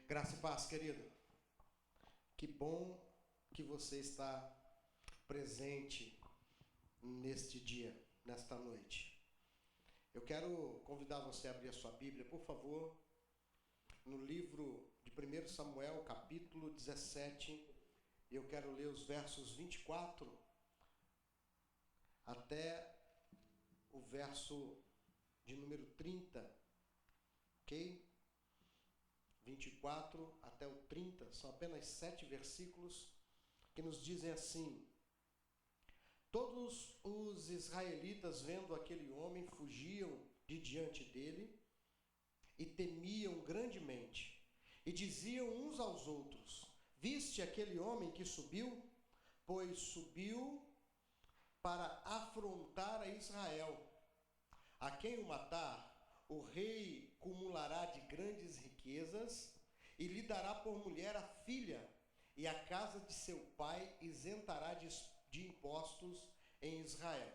Graça e paz, querido. Que bom que você está presente neste dia, nesta noite. Eu quero convidar você a abrir a sua Bíblia, por favor, no livro de 1 Samuel, capítulo 17. Eu quero ler os versos 24 até o verso de número 30, ok? 24 até o 30, são apenas 7 versículos que nos dizem assim: Todos os israelitas, vendo aquele homem, fugiam de diante dele e temiam grandemente, e diziam uns aos outros: Viste aquele homem que subiu? Pois subiu para afrontar a Israel. A quem o matar, o rei cumulará de grandes riquezas e lhe dará por mulher a filha, e a casa de seu pai isentará de impostos em Israel.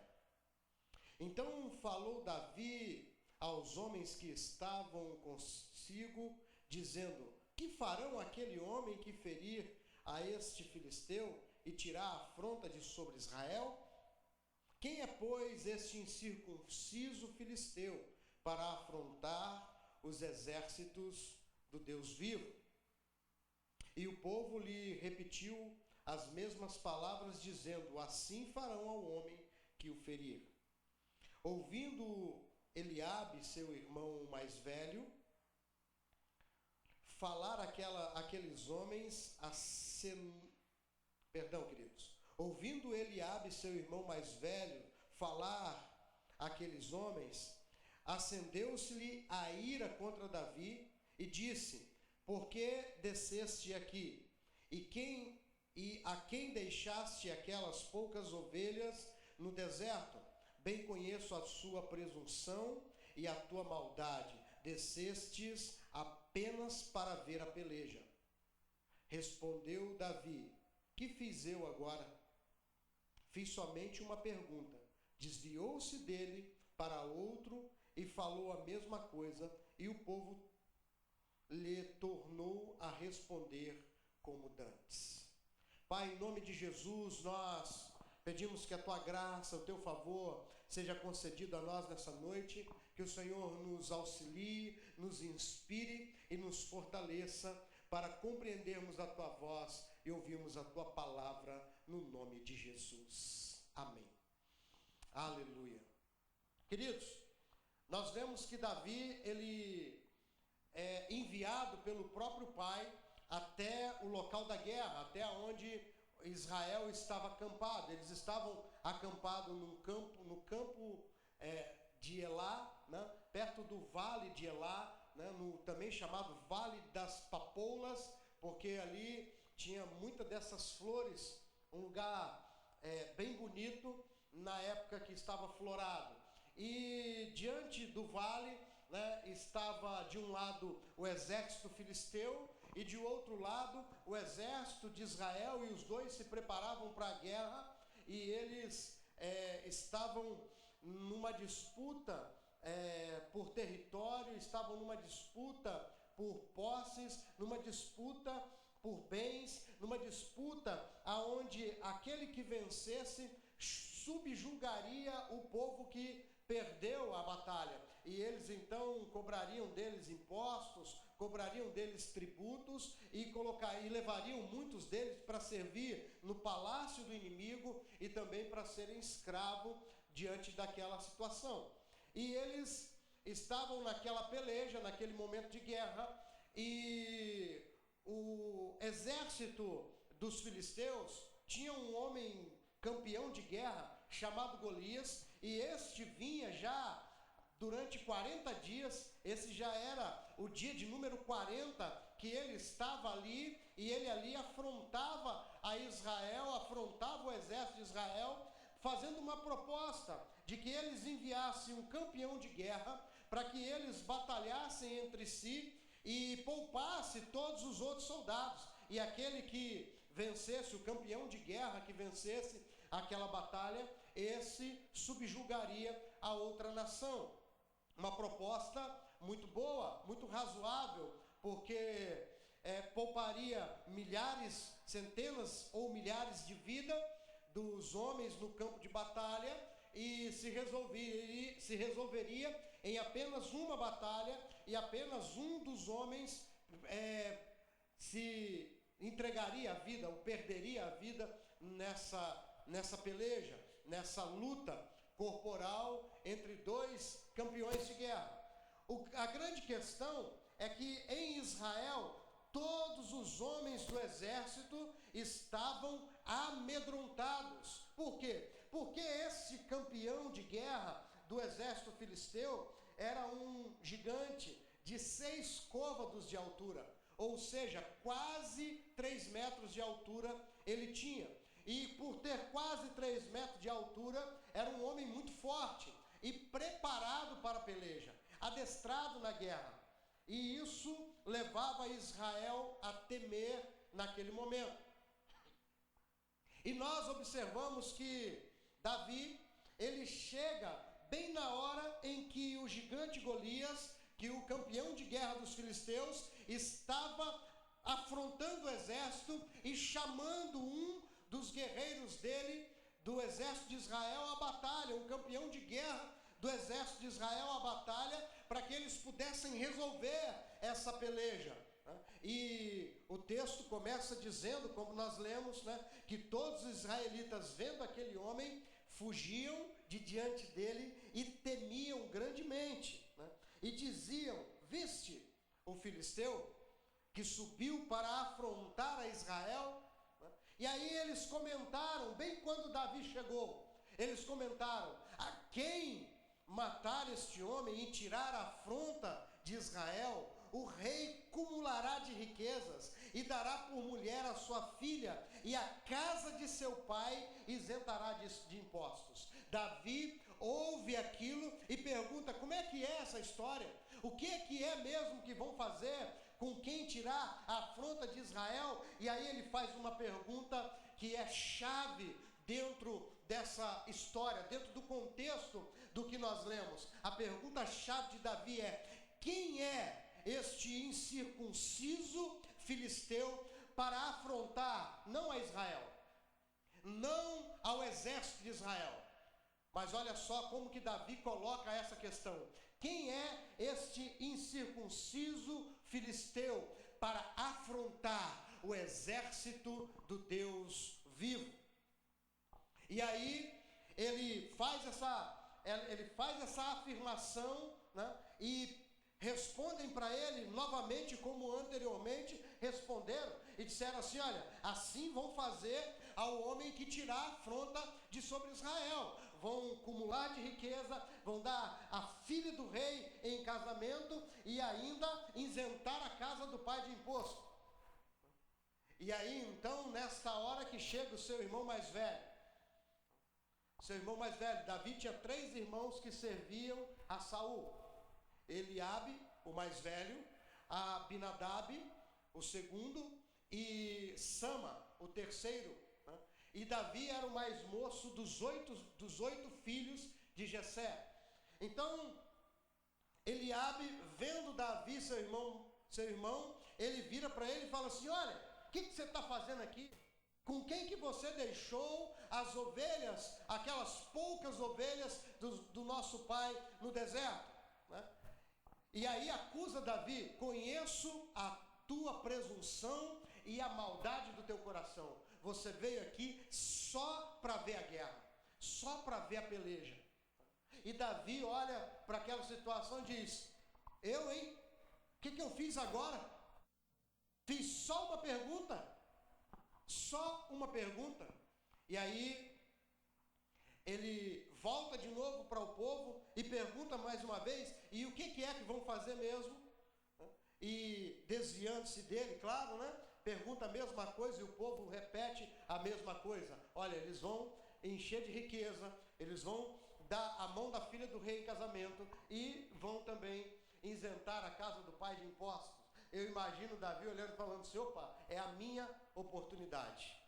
Então falou Davi aos homens que estavam consigo, dizendo: Que farão aquele homem que ferir a este filisteu e tirar a afronta de sobre Israel? Quem é, pois, este incircunciso filisteu para afrontar os exércitos do Deus vivo? E o povo lhe repetiu as mesmas palavras, dizendo: Assim farão ao homem que o ferir. Ouvindo Eliabe, seu irmão mais velho, falar aqueles homens Ouvindo Eliabe, seu irmão mais velho, falar aqueles homens, acendeu-se-lhe a ira contra Davi e disse: Por que desceste aqui? E a quem deixaste aquelas poucas ovelhas no deserto? Bem conheço a sua presunção e a tua maldade. Descestes apenas para ver a peleja. Respondeu Davi: Que fiz eu agora? Fiz somente uma pergunta. Desviou-se dele para outro e falou a mesma coisa, e o povo lhe tornou a responder como dantes. Pai, em nome de Jesus, nós pedimos que a tua graça, o teu favor, seja concedido a nós nessa noite, que o Senhor nos auxilie, nos inspire e nos fortaleça para compreendermos a tua voz e ouvirmos a tua palavra no nome de Jesus. Amém. Aleluia. Queridos, nós vemos que Davi, ele é enviado pelo próprio pai até o local da guerra, até onde Israel estava acampado. Eles estavam acampados no campo de Elá, né, perto do vale de Elá, né, também chamado Vale das Papoulas, porque ali tinha muitas dessas flores, um lugar bem bonito na época que estava florado. E diante do vale, né, estava de um lado o exército filisteu e de outro lado o exército de Israel, e os dois se preparavam para a guerra, e eles estavam numa disputa por território, estavam numa disputa por posses, numa disputa por bens, numa disputa aonde aquele que vencesse subjugaria o povo que perdeu a batalha, e eles então cobrariam deles impostos, cobrariam deles tributos e levariam muitos deles para servir no palácio do inimigo e também para serem escravos diante daquela situação. E eles estavam naquela peleja, naquele momento de guerra, e o exército dos filisteus tinha um homem campeão de guerra chamado Golias, e este vinha já durante 40 dias, esse já era o dia de número 40 que ele estava ali, e ele ali afrontava a Israel, afrontava o exército de Israel, fazendo uma proposta de que eles enviassem um campeão de guerra para que eles batalhassem entre si e poupasse todos os outros soldados, e aquele que vencesse, o campeão de guerra que vencesse aquela batalha, esse subjugaria a outra nação. Uma proposta muito boa, muito razoável, porque pouparia milhares, centenas ou milhares de vida dos homens no campo de batalha e se resolveria em apenas uma batalha, e apenas um dos homens se entregaria a vida, ou perderia a vida nessa peleja, nessa luta corporal entre dois campeões de guerra. A grande questão é que em Israel todos os homens do exército estavam amedrontados. Por quê? Porque esse campeão de guerra do exército filisteu era um gigante de 6 côvados de altura, ou seja, quase 3 metros de altura ele tinha. E por ter quase 3 metros de altura, era um homem muito forte e preparado para a peleja, adestrado na guerra. E isso levava Israel a temer naquele momento. E nós observamos que Davi, ele chega bem na hora em que o gigante Golias, que o campeão de guerra dos filisteus, estava afrontando o exército e chamando um dos guerreiros dele, do exército de Israel, à batalha, um campeão de guerra do exército de Israel à batalha, para que eles pudessem resolver essa peleja. E o texto começa dizendo, como nós lemos, que todos os israelitas, vendo aquele homem, fugiam de diante dele e temiam grandemente, e diziam: viste o filisteu que subiu para afrontar a Israel? E aí eles comentaram, bem quando Davi chegou, eles comentaram: a quem matar este homem e tirar a afronta de Israel, o rei cumulará de riquezas e dará por mulher a sua filha, e a casa de seu pai isentará de impostos. Davi ouve aquilo e pergunta: como é que é essa história? O que é mesmo que vão fazer com quem tirar a afronta de Israel? E aí ele faz uma pergunta que é chave dentro dessa história, dentro do contexto do que nós lemos. A pergunta-chave de Davi é: quem é este incircunciso filisteu para afrontar não a Israel, não ao exército de Israel? Mas olha só como que Davi coloca essa questão: quem é este incircunciso filisteu para afrontar o exército do Deus vivo? E aí ele faz essa afirmação, e respondem para ele novamente como anteriormente responderam, e disseram assim: olha, assim vão fazer ao homem que tirar a afronta de sobre Israel, vão acumular de riqueza, vão dar a filha do rei em casamento e ainda isentar a casa do pai de imposto. E aí então, nesta hora que chega o seu irmão mais velho, Davi tinha 3 irmãos que serviam a Saul: Eliabe, o mais velho, Abinadab, o segundo, e Sama, o terceiro. E Davi era o mais moço dos 8 filhos de Jessé. Então, Eliabe, vendo Davi, seu irmão, ele vira para ele e fala assim: olha, o que você está fazendo aqui? Com quem que você deixou as ovelhas, aquelas poucas ovelhas do nosso pai no deserto? E aí acusa Davi: conheço a tua presunção e a maldade do teu coração. Você veio aqui só para ver a guerra, só para ver a peleja. E Davi olha para aquela situação e diz: o que eu fiz agora? Fiz só uma pergunta. E aí ele volta de novo para o povo e pergunta mais uma vez: e o que é que vão fazer mesmo? E desviando-se dele, claro, pergunta a mesma coisa e o povo repete a mesma coisa: olha, eles vão encher de riqueza, eles vão dar a mão da filha do rei em casamento e vão também isentar a casa do pai de impostos. Eu imagino Davi olhando e falando assim: opa, é a minha oportunidade.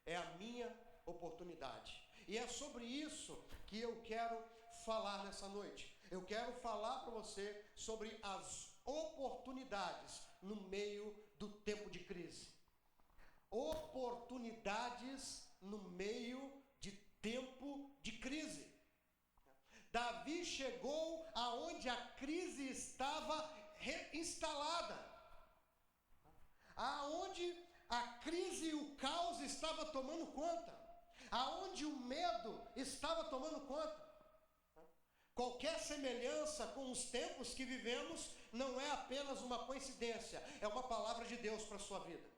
É a minha oportunidade. E é sobre isso que eu quero falar nessa noite. Eu quero falar para você sobre as oportunidades no meio do teu oportunidades no meio de tempo de crise. Davi chegou aonde a crise estava instalada, aonde a crise e o caos estava tomando conta, aonde o medo estava tomando conta. Qualquer semelhança com os tempos que vivemos não é apenas uma coincidência, é uma palavra de Deus para a sua vida.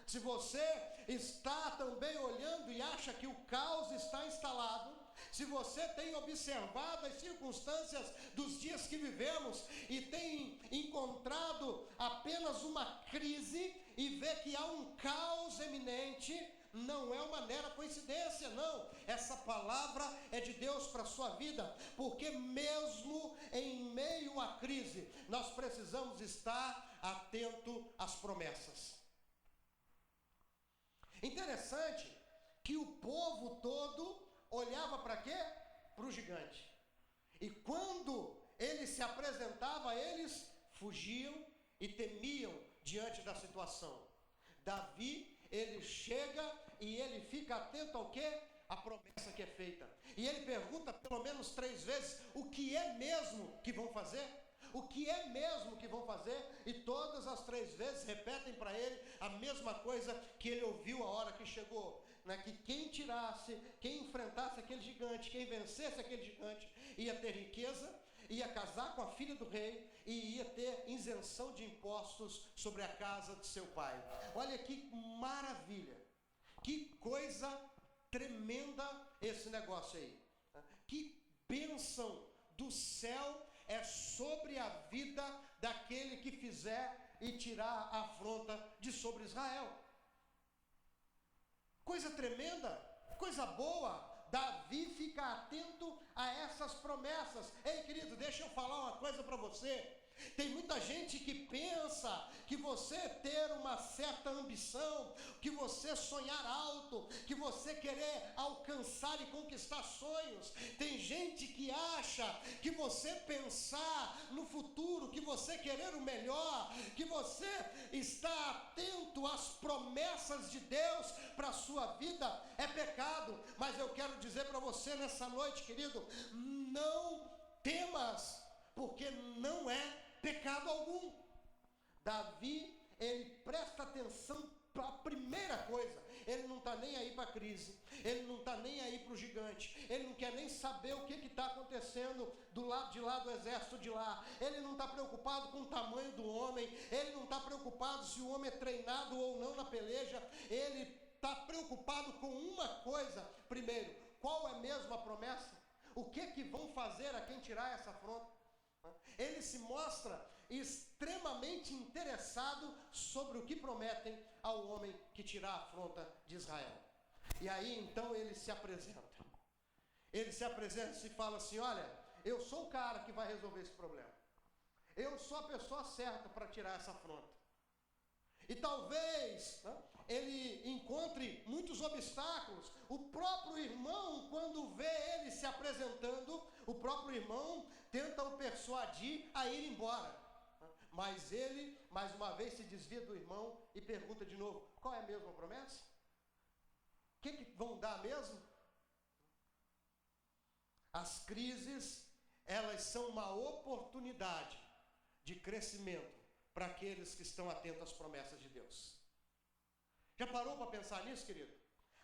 Se você está também olhando e acha que o caos está instalado, se você tem observado as circunstâncias dos dias que vivemos e tem encontrado apenas uma crise e vê que há um caos eminente, não é uma mera coincidência, não. Essa palavra é de Deus para a sua vida, porque mesmo em meio à crise, nós precisamos estar atento às promessas. Interessante que o povo todo olhava para quê? Para o gigante. E quando ele se apresentava, eles fugiam e temiam diante da situação. Davi, ele chega e ele fica atento ao quê? A promessa que é feita. E ele pergunta pelo menos 3 vezes, o que é mesmo que vão fazer? O que é mesmo que vão fazer? E todas as 3 vezes repetem para ele a mesma coisa que ele ouviu a hora que chegou, né? Que quem tirasse, quem enfrentasse aquele gigante, quem vencesse aquele gigante, ia ter riqueza, ia casar com a filha do rei e ia ter isenção de impostos sobre a casa de seu pai. Olha que maravilha, que coisa tremenda esse negócio aí. Que bênção do céu é sobre a vida daquele que fizer e tirar a afronta de sobre Israel. Coisa tremenda, coisa boa. Davi fica atento a essas promessas. Ei, querido, deixa eu falar uma coisa para você. Tem muita gente que pensa que você ter uma certa ambição, que você sonhar alto, que você querer alcançar e conquistar sonhos. Tem gente que acha que você pensar no futuro, que você querer o melhor, que você está atento às promessas de Deus para a sua vida é pecado. Mas eu quero dizer para você nessa noite, querido, não temas, porque não é pecado algum. Davi, ele presta atenção para a primeira coisa. Ele não está nem aí para a crise, ele não está nem aí para o gigante, ele não quer nem saber o que está acontecendo do lado de lá do exército de lá. Ele não está preocupado com o tamanho do homem, ele não está preocupado se o homem é treinado ou não na peleja. Ele está preocupado com uma coisa. Primeiro, qual é mesmo a promessa? O que vão fazer a quem tirar essa afronta? Ele se mostra extremamente interessado sobre o que prometem ao homem que tirar a afronta de Israel. E aí então ele se apresenta. Ele se apresenta e se fala assim: olha, eu sou o cara que vai resolver esse problema. Eu sou a pessoa certa para tirar essa afronta. E talvez ele encontre muitos obstáculos. O próprio irmão, quando vê ele se apresentando, o próprio irmão tenta o persuadir a ir embora. Mas ele, mais uma vez, se desvia do irmão e pergunta de novo: qual é mesmo a promessa? O que vão dar mesmo? As crises, elas são uma oportunidade de crescimento para aqueles que estão atentos às promessas de Deus. Já parou para pensar nisso, querido?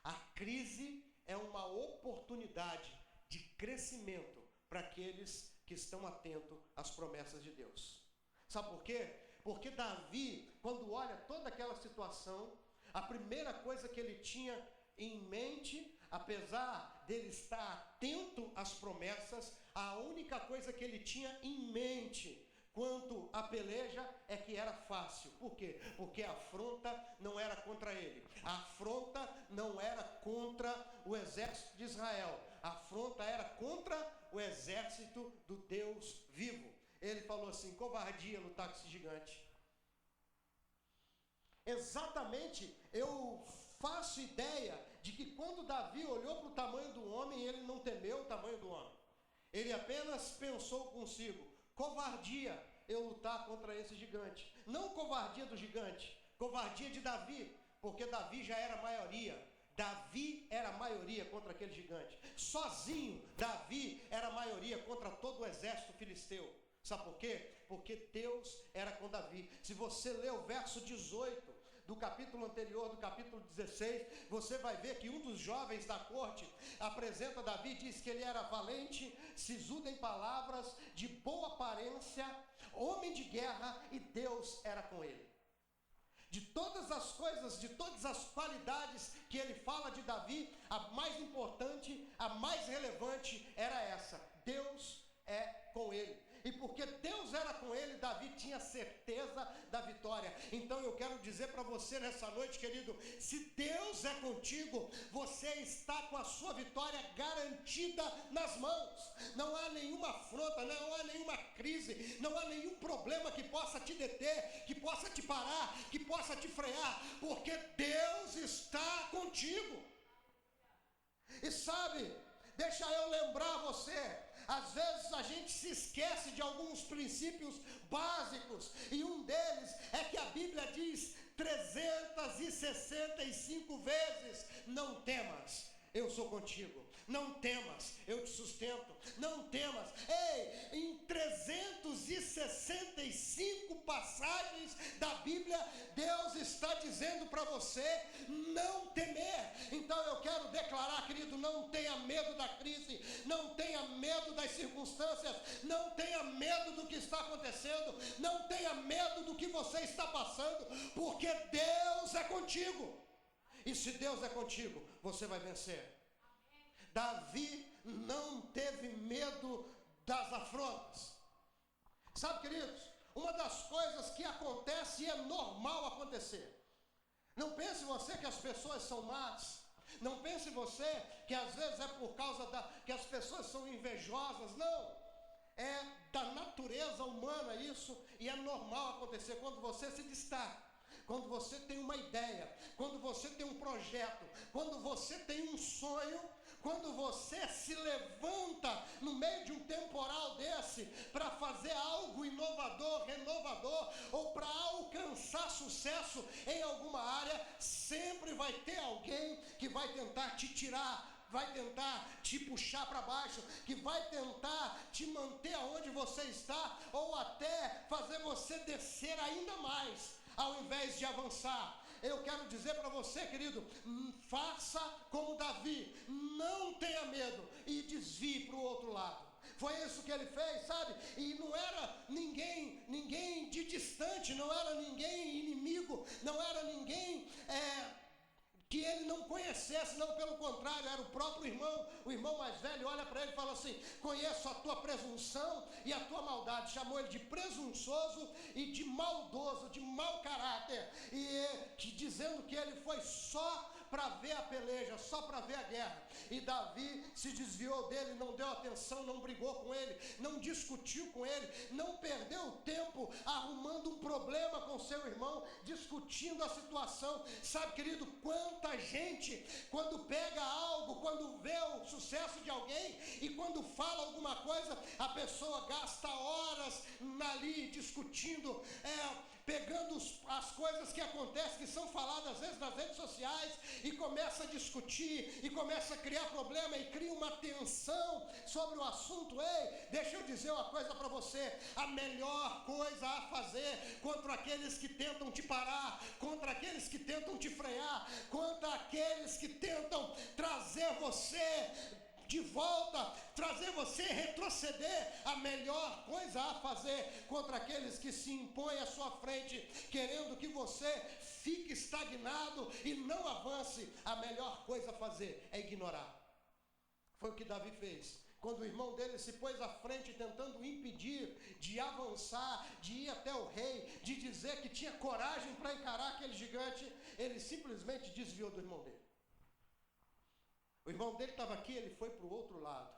A crise é uma oportunidade de crescimento para aqueles que estão atentos às promessas de Deus. Sabe por quê? Porque Davi, quando olha toda aquela situação, a primeira coisa que ele tinha em mente, apesar dele estar atento às promessas, a única coisa que ele tinha em mente quanto à peleja é que era fácil. Por quê? Porque a afronta não era contra ele. A afronta não era contra o exército de Israel. A afronta era contra o exército do Deus vivo. Ele falou assim: covardia lutar com esse gigante. Exatamente, eu faço ideia de que quando Davi olhou para o tamanho do homem, ele não temeu o tamanho do homem. Ele apenas pensou consigo: covardia eu lutar contra esse gigante. Não covardia do gigante, covardia de Davi, porque Davi já era maioria. Davi era a maioria contra aquele gigante. Sozinho, Davi era a maioria contra todo o exército filisteu. Sabe por quê? Porque Deus era com Davi. Se você ler o verso 18 do capítulo anterior, do capítulo 16, você vai ver que um dos jovens da corte apresenta Davi e diz que ele era valente, sisudo em palavras, de boa aparência, homem de guerra, e Deus era com ele. De todas as coisas, de todas as qualidades que ele fala de Davi, a mais importante, a mais relevante era essa: Deus é com ele. E porque Deus era com ele, Davi tinha certeza da vitória. Então eu quero dizer para você nessa noite, querido, se Deus é contigo, você está com a sua vitória garantida nas mãos. Não há nenhuma afronta, não há nenhuma crise, não há nenhum problema que possa te deter, que possa te parar, que possa te frear, porque Deus está contigo. E sabe, deixa eu lembrar você, às vezes a gente se esquece de alguns princípios básicos, e um deles é que a Bíblia diz 365 vezes: não temas, eu sou contigo. Não temas, eu te sustento. Não temas. Ei, em 365 passagens da Bíblia, Deus está dizendo para você não temer. Então eu quero declarar, querido, não tenha medo da crise, não tenha medo das circunstâncias, não tenha medo do que está acontecendo, não tenha medo do que você está passando, porque Deus é contigo. E se Deus é contigo, você vai vencer. Davi não teve medo das afrontas. Sabe, queridos, uma das coisas que acontece e é normal acontecer. Não pense você que as pessoas são más. Não pense você que às vezes é por causa que as pessoas são invejosas. Não. É da natureza humana isso, e é normal acontecer quando você se destaca. Quando você tem uma ideia, quando você tem um projeto, quando você tem um sonho, quando você se levanta no meio de um temporal desse para fazer algo inovador, renovador, ou para alcançar sucesso em alguma área, sempre vai ter alguém que vai tentar te tirar, vai tentar te puxar para baixo, que vai tentar te manter aonde você está, ou até fazer você descer ainda mais, ao invés de avançar. Eu quero dizer para você, querido, faça como Davi, não tenha medo e desvie para o outro lado. Foi isso que ele fez, sabe? E não era ninguém de distante, não era ninguém inimigo, não era ninguém que ele não conhecesse, não, pelo contrário, era o próprio irmão. O irmão mais velho olha para ele e fala assim: conheço a tua presunção e a tua maldade. Chamou ele de presunçoso e de maldoso, de mau caráter, e dizendo que ele foi só para ver a peleja, só para ver a guerra. E Davi se desviou dele, não deu atenção, não brigou com ele, não discutiu com ele, não perdeu tempo arrumando um problema com seu irmão, discutindo a situação. Sabe, querido, quanta gente, quando pega algo, quando vê o sucesso de alguém e quando fala alguma coisa, a pessoa gasta horas ali discutindo, pegando as coisas que acontecem, que são faladas às vezes nas redes sociais, e começa a discutir, e começa a criar problema, e cria uma tensão sobre o assunto. Ei, deixa eu dizer uma coisa para você: a melhor coisa a fazer contra aqueles que tentam te parar, contra aqueles que tentam te frear, contra aqueles que tentam trazer você de volta, trazer você retroceder, a melhor coisa a fazer contra aqueles que se impõem à sua frente, querendo que você fique estagnado e não avance, a melhor coisa a fazer é ignorar. Foi o que Davi fez. Quando o irmão dele se pôs à frente tentando impedir de avançar, de ir até o rei, de dizer que tinha coragem para encarar aquele gigante, ele simplesmente desviou do irmão dele. O irmão dele estava aqui, ele foi para o outro lado.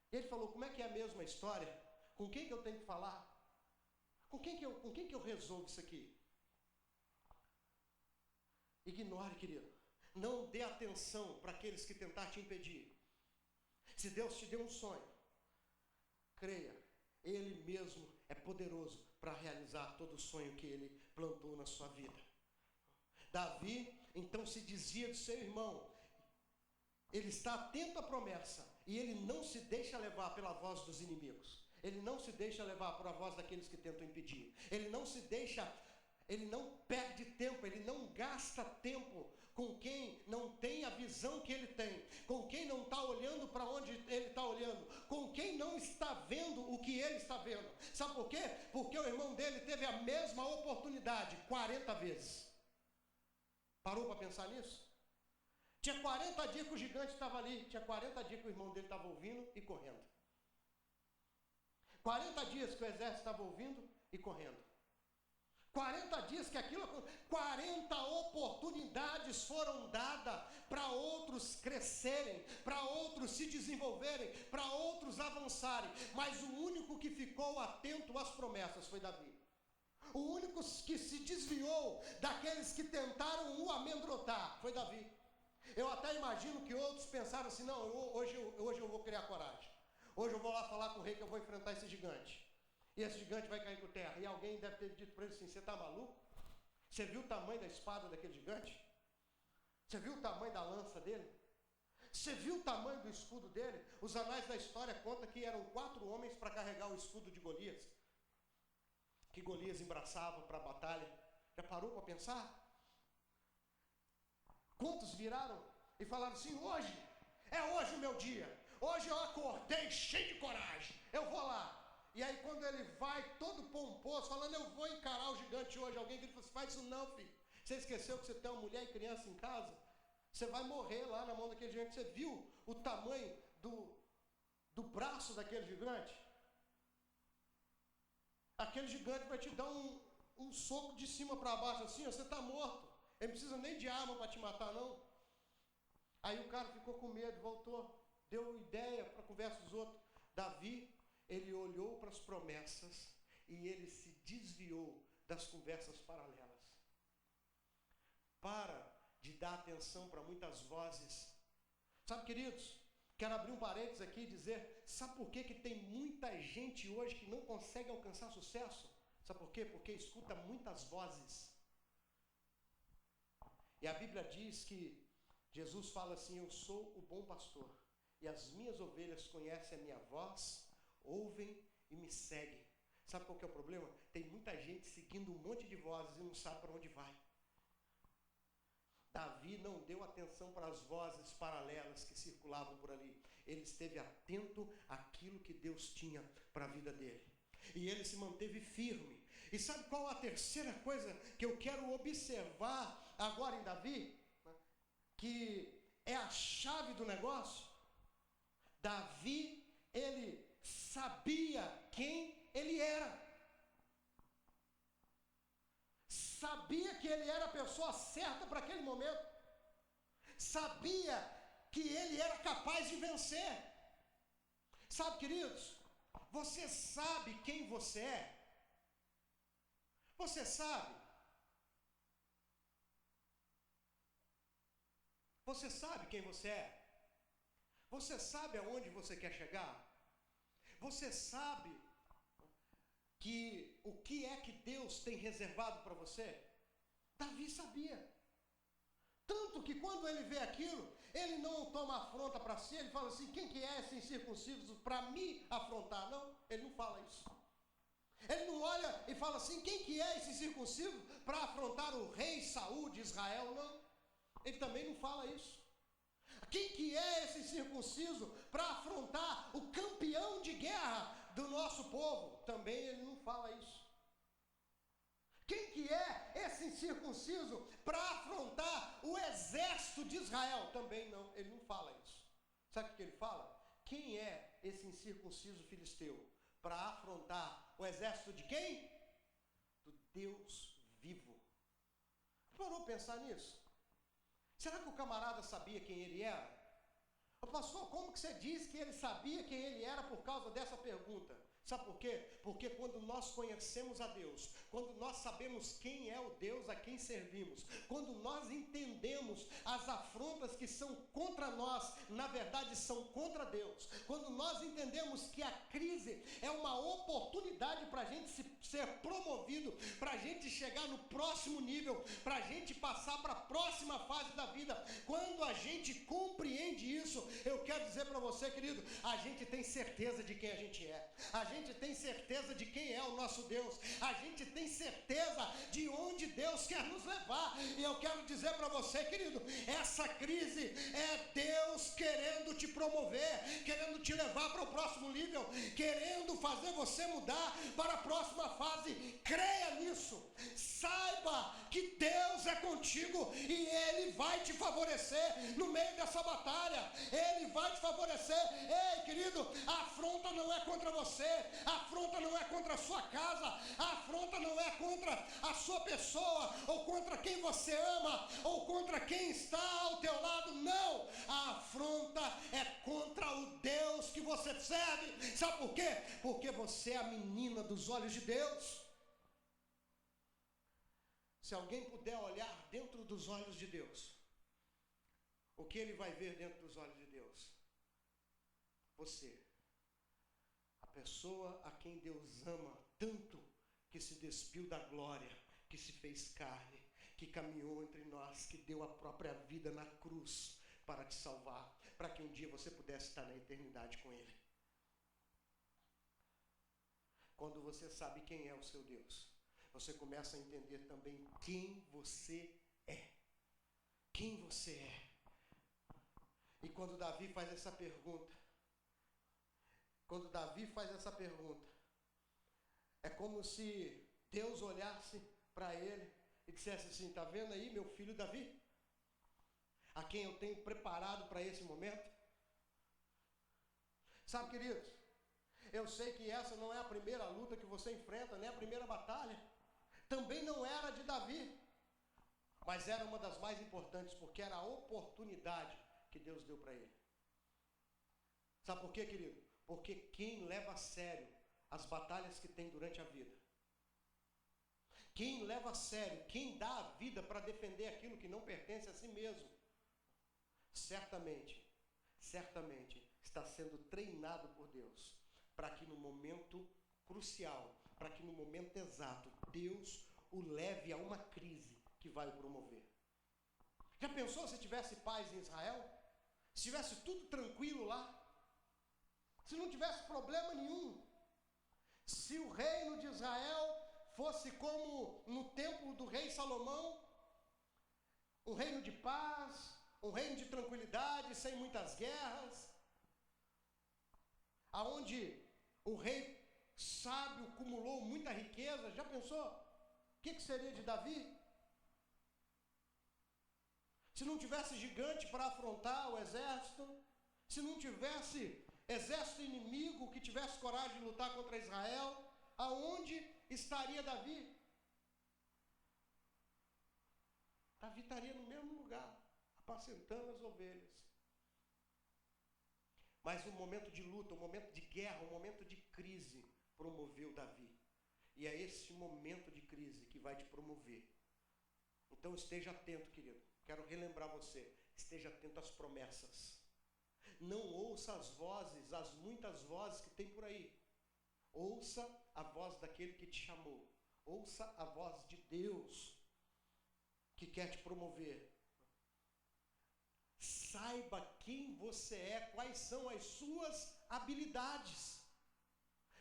E ele falou: como é que é a mesma história? Com quem que eu tenho que falar? Com quem que eu resolvo isso aqui? Ignore, querido. Não dê atenção para aqueles que tentar te impedir. Se Deus te deu um sonho, creia, Ele mesmo é poderoso para realizar todo o sonho que Ele plantou na sua vida. Davi então se desvia do seu irmão. Ele está atento à promessa e ele não se deixa levar pela voz dos inimigos. Ele não se deixa levar por a voz daqueles que tentam impedir. Ele não perde tempo, ele não gasta tempo com quem não tem a visão que ele tem, com quem não está olhando para onde ele está olhando, com quem não está vendo o que ele está vendo. Sabe por quê? Porque o irmão dele teve a mesma oportunidade 40 vezes. Parou para pensar nisso? Tinha 40 dias que o gigante estava ali, tinha 40 dias que o irmão dele estava ouvindo e correndo. 40 dias que o exército estava ouvindo e correndo. 40 dias que 40 oportunidades foram dadas para outros crescerem, para outros se desenvolverem, para outros avançarem. Mas o único que ficou atento às promessas foi Davi. O único que se desviou daqueles que tentaram o amedrontar foi Davi. Eu até imagino que outros pensaram assim, não, hoje eu vou criar coragem. Hoje eu vou lá falar com o rei que eu vou enfrentar esse gigante. E esse gigante vai cair por terra. E alguém deve ter dito para ele assim, você está maluco? Você viu o tamanho da espada daquele gigante? Você viu o tamanho da lança dele? Você viu o tamanho do escudo dele? Os anais da história contam que eram 4 homens para carregar o escudo de Golias. Que Golias embraçava para a batalha. Já parou para pensar? Quantos viraram e falaram assim, hoje o meu dia. Hoje eu acordei cheio de coragem. Eu vou lá. E aí quando ele vai todo pomposo, falando, eu vou encarar o gigante hoje. Alguém grita, faz isso não, filho. Você esqueceu que você tem uma mulher e criança em casa? Você vai morrer lá na mão daquele gigante. Você viu o tamanho do braço daquele gigante? Aquele gigante vai te dar um soco de cima para baixo assim, ó, você está morto. Ele não precisa nem de arma para te matar, não. Aí o cara ficou com medo, voltou. Deu ideia para a conversa dos outros. Davi, ele olhou para as promessas e ele se desviou das conversas paralelas. Para de dar atenção para muitas vozes. Sabe, queridos, quero abrir um parênteses aqui e dizer, sabe por que tem muita gente hoje que não consegue alcançar sucesso? Sabe por quê? Porque escuta muitas vozes. E a Bíblia diz que Jesus fala assim, eu sou o bom pastor. E as minhas ovelhas conhecem a minha voz, ouvem e me seguem. Sabe qual que é o problema? Tem muita gente seguindo um monte de vozes e não sabe para onde vai. Davi não deu atenção para as vozes paralelas que circulavam por ali. Ele esteve atento àquilo que Deus tinha para a vida dele. E ele se manteve firme. E sabe qual a terceira coisa que eu quero observar agora em Davi? Que é a chave do negócio? Davi, ele sabia quem ele era. Sabia que ele era a pessoa certa para aquele momento. Sabia que ele era capaz de vencer. Sabe, queridos, você sabe quem você é? Você sabe? Você sabe quem você é? Você sabe aonde você quer chegar? Você sabe o que é que Deus tem reservado para você? Davi sabia. Tanto que quando ele vê aquilo, ele não toma afronta para si, ele fala assim, quem que é esse incircunciso para me afrontar? Não, ele não fala isso. Ele não olha e fala assim, quem que é esse incircunciso para afrontar o rei Saul de Israel? Não, ele também não fala isso. Quem que é esse incircunciso para afrontar o campeão de guerra do nosso povo? Também ele não fala isso. Quem que é esse incircunciso para afrontar o exército de Israel? Também não, ele não fala isso. Sabe o que ele fala? Quem é esse incircunciso filisteu para afrontar o exército de quem? Do Deus vivo. Parou pensar nisso? Será que o camarada sabia quem ele era? Pastor, como que você diz que ele sabia quem ele era por causa dessa pergunta? Sabe por quê? Porque quando nós conhecemos a Deus, quando nós sabemos quem é o Deus a quem servimos, quando nós entendemos as afrontas que são contra nós, na verdade são contra Deus, quando nós entendemos que a crise é uma oportunidade para a gente ser promovido, para a gente chegar no próximo nível, para a gente passar para a próxima fase da vida, quando a gente compreende isso, eu quero dizer para você, querido, a gente tem certeza de quem a gente é, a gente tem certeza de quem é o nosso Deus, a gente tem certeza de onde Deus quer nos levar, e eu quero dizer para você, querido, essa crise é Deus querendo te promover, querendo te levar para o próximo nível, querendo fazer você mudar para a próxima fase. Creia nisso, saiba que Deus é contigo e Ele vai te favorecer no meio dessa batalha, Ele vai te favorecer. Ei, querido, a afronta não é contra você, a afronta não é contra a sua casa, a afronta não é contra a sua pessoa, ou contra quem você ama, ou contra quem está ao teu lado, não, a afronta é contra o Deus que você serve. Sabe por quê? Porque você é a menina dos olhos de Deus. Se alguém puder olhar dentro dos olhos de Deus, o que ele vai ver dentro dos olhos de Deus? Você, a pessoa a quem Deus ama tanto, que se despiu da glória, que se fez carne, que caminhou entre nós, que deu a própria vida na cruz para te salvar, para que um dia você pudesse estar na eternidade com Ele. Quando você sabe quem é o seu Deus, você começa a entender também quem você é. Quem você é. E quando Davi faz essa pergunta, é como se Deus olhasse para ele e dissesse assim: está vendo aí meu filho Davi? A quem eu tenho preparado para esse momento? Sabe, queridos, eu sei que essa não é a primeira luta que você enfrenta, nem a primeira batalha. Também não era de Davi, mas era uma das mais importantes, porque era a oportunidade que Deus deu para ele. Sabe por quê, querido? Porque quem leva a sério as batalhas que tem durante a vida, quem leva a sério, quem dá a vida para defender aquilo que não pertence a si mesmo, certamente está sendo treinado por Deus, para que no momento crucial, para que no momento exato, Deus o leve a uma crise que vai o promover. Já pensou se tivesse paz em Israel? Se tivesse tudo tranquilo lá? Se não tivesse problema nenhum? Se o reino de Israel fosse como no tempo do rei Salomão, um reino de paz, um reino de tranquilidade, sem muitas guerras, aonde o rei sábio acumulou muita riqueza, já pensou? O que seria de Davi? Se não tivesse gigante para afrontar o exército, se não tivesse exército inimigo que tivesse coragem de lutar contra Israel, aonde estaria Davi? Davi estaria no mesmo lugar, apacentando as ovelhas. Mas um momento de luta, um momento de guerra, um momento de crise promoveu Davi. E é esse momento de crise que vai te promover. Então esteja atento, querido. Quero relembrar você. Esteja atento às promessas. Não ouça as vozes, as muitas vozes que tem por aí. Ouça a voz daquele que te chamou. Ouça a voz de Deus que quer te promover. Saiba quem você é, quais são as suas habilidades.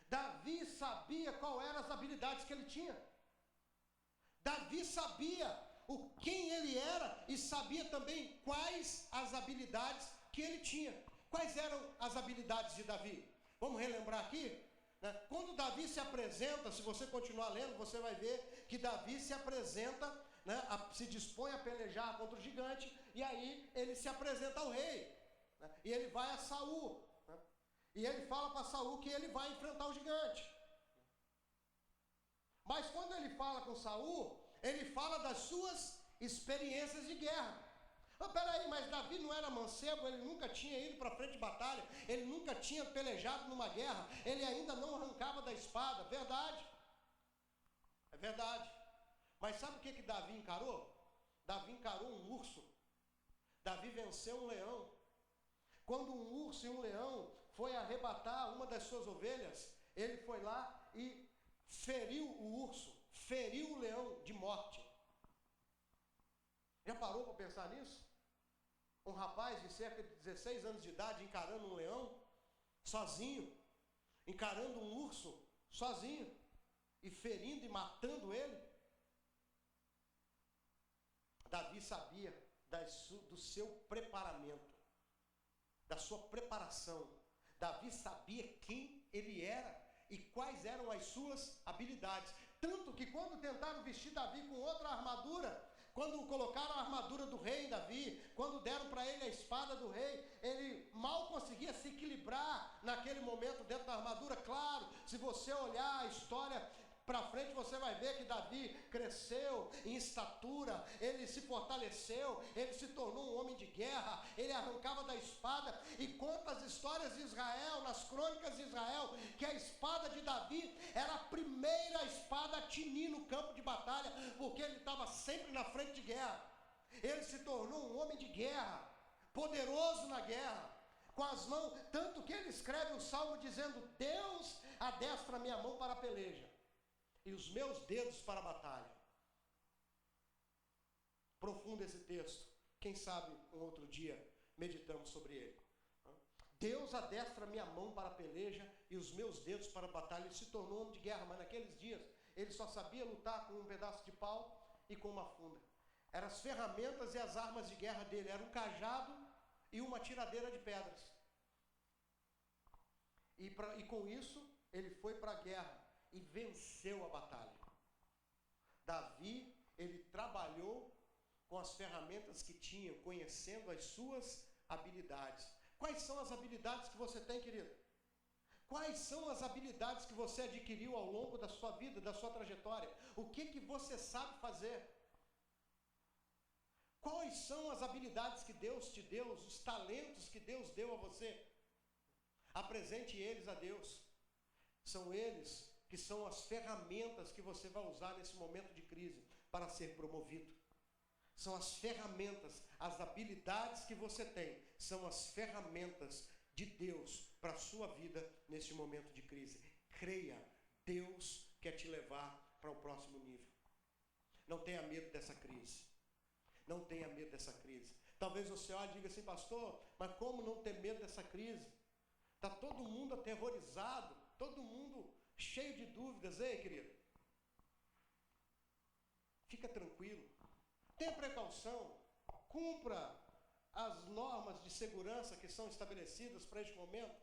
Davi sabia quais eram as habilidades que ele tinha. Davi sabia quem ele era e sabia também quais as habilidades que ele tinha. Quais eram as habilidades de Davi? Vamos relembrar aqui? Né? Quando Davi se apresenta, se você continuar lendo, você vai ver que Davi se apresenta, né, se dispõe a pelejar contra o gigante, e aí ele se apresenta ao rei, né, e ele vai a Saul, né, e ele fala para Saul que ele vai enfrentar o gigante. Mas quando ele fala com Saul, ele fala das suas experiências de guerra. Oh, peraí, mas Davi não era mancebo, ele nunca tinha ido para frente de batalha, ele nunca tinha pelejado numa guerra, ele ainda não arrancava da espada. Verdade, é verdade. Mas sabe o que Davi encarou? Davi encarou um urso. Davi venceu um leão. Quando um urso e um leão foi arrebatar uma das suas ovelhas, ele foi lá e feriu o urso, feriu o leão de morte. Já parou para pensar nisso? Um rapaz de cerca de 16 anos de idade encarando um leão, sozinho, encarando um urso, sozinho, e ferindo e matando ele. Davi sabia do seu preparamento, da sua preparação. Davi sabia quem ele era e quais eram as suas habilidades. Tanto que quando tentaram vestir Davi com outra armadura, quando colocaram a armadura do rei em Davi, quando deram para ele a espada do rei, ele mal conseguia se equilibrar naquele momento dentro da armadura. Claro, se você olhar a história para frente, você vai ver que Davi cresceu em estatura, ele se fortaleceu, ele se tornou um homem de guerra, ele arrancava da espada. E conta as histórias de Israel, nas crônicas de Israel, que a espada de Davi era a primeira espada a tinir no campo de batalha, porque ele estava sempre na frente de guerra. Ele se tornou um homem de guerra, poderoso na guerra, com as mãos, tanto que ele escreve o salmo dizendo: Deus adestra a minha mão para a peleja e os meus dedos para a batalha. Profundo esse texto. Quem sabe um outro dia meditamos sobre ele. Deus adestra a minha mão para a peleja e os meus dedos para a batalha. Ele se tornou homem de guerra, mas naqueles dias ele só sabia lutar com um pedaço de pau e com uma funda. Eram as ferramentas e as armas de guerra dele. Era um cajado e uma tiradeira de pedras. E com isso ele foi para a guerra e venceu a batalha. Davi, ele trabalhou com as ferramentas que tinha, conhecendo as suas habilidades. Quais são as habilidades que você tem, querido? Quais são as habilidades que você adquiriu ao longo da sua vida, da sua trajetória? O que você sabe fazer? Quais são as habilidades que Deus te deu, os talentos que Deus deu a você? Apresente eles a Deus. São eles que são as ferramentas que você vai usar nesse momento de crise para ser promovido. São as ferramentas, as habilidades que você tem, são as ferramentas de Deus para a sua vida nesse momento de crise. Creia, Deus quer te levar para o próximo nível. Não tenha medo dessa crise. Não tenha medo dessa crise. Talvez você olhe e diga assim: pastor, mas como não ter medo dessa crise? Está todo mundo aterrorizado, todo mundo cheio de dúvidas. Ei, querido, fica tranquilo, tenha precaução, cumpra as normas de segurança que são estabelecidas para este momento,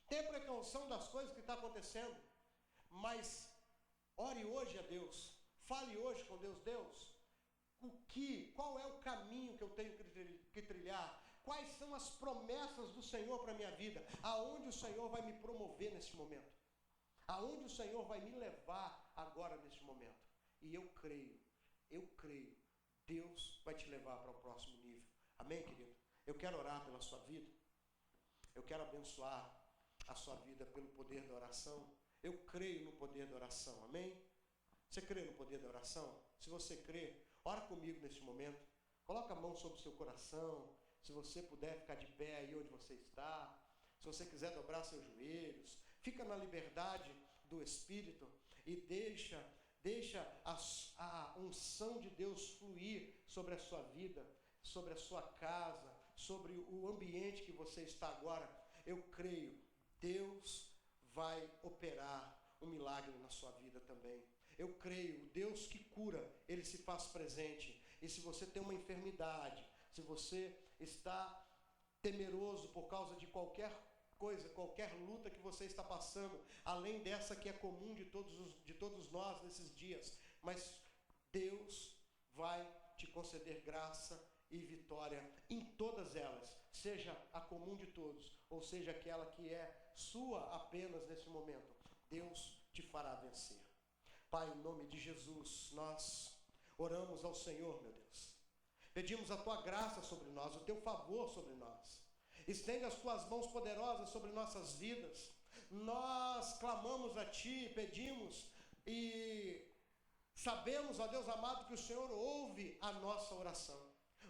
tenha precaução das coisas que estão acontecendo, mas ore hoje a Deus, fale hoje com Deus. Deus, qual é o caminho que eu tenho que trilhar? Quais são as promessas do Senhor para a minha vida? Aonde o Senhor vai me promover neste momento? Aonde o Senhor vai me levar agora neste momento? E eu creio, Deus vai te levar para o próximo nível. Amém, querido? Eu quero orar pela sua vida. Eu quero abençoar a sua vida pelo poder da oração. Eu creio no poder da oração. Amém? Você crê no poder da oração? Se você crê, ora comigo neste momento. Coloca a mão sobre o seu coração. Se você puder ficar de pé aí onde você está. Se você quiser dobrar seus joelhos. Fica na liberdade do Espírito e deixa a unção de Deus fluir sobre a sua vida, sobre a sua casa, sobre o ambiente que você está agora. Eu creio, Deus vai operar um milagre na sua vida também. Eu creio, o Deus que cura, Ele se faz presente. E se você tem uma enfermidade, se você está temeroso por causa de qualquer coisa, qualquer luta que você está passando, além dessa que é comum de todos nós nesses dias, mas Deus vai te conceder graça e vitória em todas elas, seja a comum de todos, ou seja aquela que é sua apenas nesse momento. Deus te fará vencer. Pai, em nome de Jesus, nós oramos ao Senhor, meu Deus, Pedimos a tua graça sobre nós, o teu favor sobre nós. Estende as tuas mãos poderosas sobre nossas vidas. Nós clamamos a ti, pedimos e sabemos, ó Deus amado, que o Senhor ouve a nossa oração.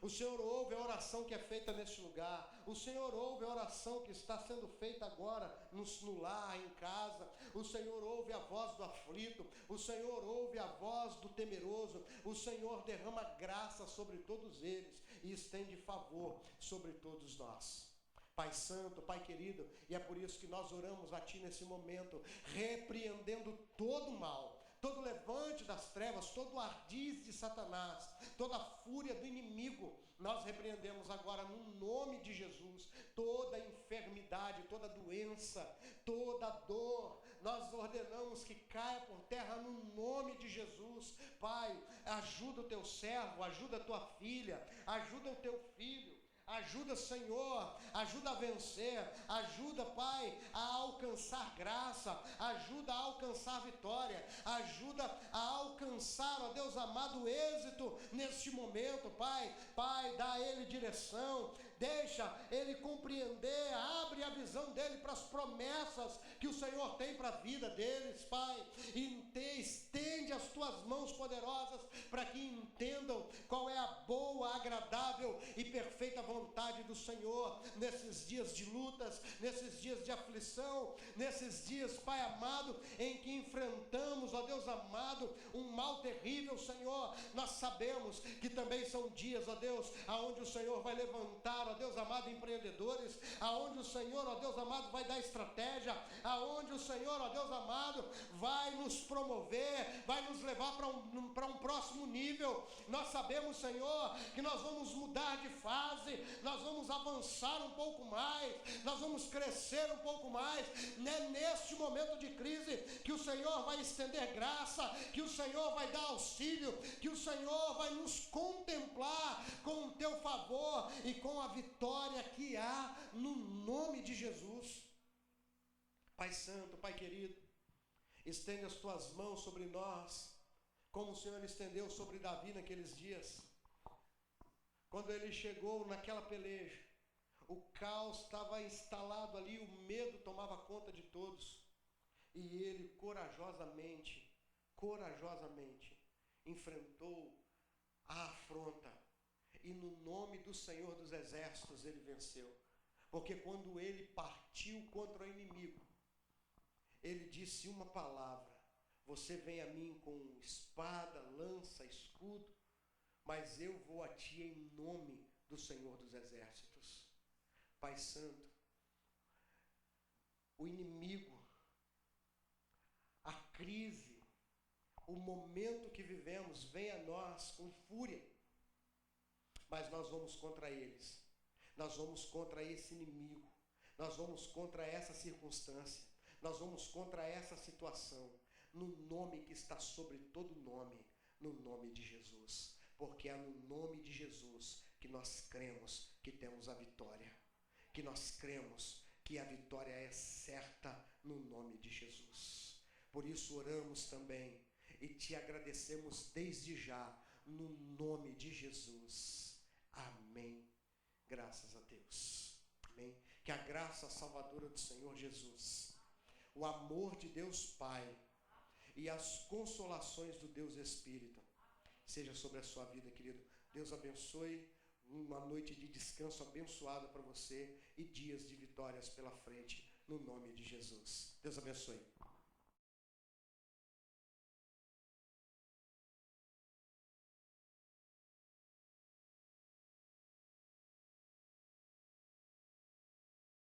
O Senhor ouve a oração que é feita neste lugar. O Senhor ouve a oração que está sendo feita agora no lar, em casa. O Senhor ouve a voz do aflito. O Senhor ouve a voz do temeroso. O Senhor derrama graça sobre todos eles e estende favor sobre todos nós. Pai santo, Pai querido, e é por isso que nós oramos a ti nesse momento, repreendendo todo o mal, todo levante das trevas, todo ardiz de Satanás, toda a fúria do inimigo. Nós repreendemos agora no nome de Jesus toda enfermidade, toda doença, toda dor. Nós ordenamos que caia por terra no nome de Jesus. Pai, ajuda o teu servo, ajuda a tua filha, ajuda o teu filho. Ajuda, Senhor, ajuda a vencer, ajuda, Pai, a alcançar graça, ajuda a alcançar vitória, ajuda a alcançar, ó Deus amado, êxito neste momento, Pai. Pai, dá a ele direção, deixa ele compreender, abre a visão dele para as promessas que o Senhor tem para a vida deles, Pai, e estende as tuas mãos poderosas para que entendam qual é a boa, agradável e perfeita vontade do Senhor nesses dias de lutas, nesses dias de aflição, nesses dias, Pai amado, em que enfrentamos, ó Deus amado, um mal terrível, Senhor. Nós sabemos que também são dias, ó Deus, aonde o Senhor vai levantar, ó Deus amado, empreendedores, aonde o Senhor, ó Deus amado, vai dar estratégia, aonde o Senhor, ó Deus amado, vai nos promover, vai nos levar para um próximo nível. Nós sabemos, Senhor, que nós vamos mudar de fase, nós vamos avançar um pouco mais, nós vamos crescer um pouco mais, né? Neste momento de crise, que o Senhor vai estender graça, que o Senhor vai dar auxílio, que o Senhor vai nos contemplar com o teu favor e com a vitória que há no nome de Jesus. Pai santo, Pai querido, estende as tuas mãos sobre nós, como o Senhor estendeu sobre Davi naqueles dias. Quando ele chegou naquela peleja, o caos estava instalado ali, o medo tomava conta de todos. E ele corajosamente enfrentou a afronta. E no nome do Senhor dos Exércitos ele venceu. Porque quando ele partiu contra o inimigo, ele disse uma palavra: você vem a mim com espada, lança, escudo, mas eu vou a ti em nome do Senhor dos Exércitos. Pai santo, o inimigo, a crise, o momento que vivemos vem a nós com fúria, mas nós vamos contra eles, nós vamos contra esse inimigo, nós vamos contra essa circunstância, nós vamos contra essa situação, no nome que está sobre todo nome, no nome de Jesus. Porque é no nome de Jesus que nós cremos que temos a vitória, que nós cremos que a vitória é certa no nome de Jesus. Por isso oramos também e te agradecemos desde já, no nome de Jesus. Amém. Graças a Deus. Amém. Que a graça salvadora do Senhor Jesus, o amor de Deus Pai e as consolações do Deus Espírito seja sobre a sua vida, querido. Deus abençoe, uma noite de descanso abençoada para você e dias de vitórias pela frente, no nome de Jesus. Deus abençoe.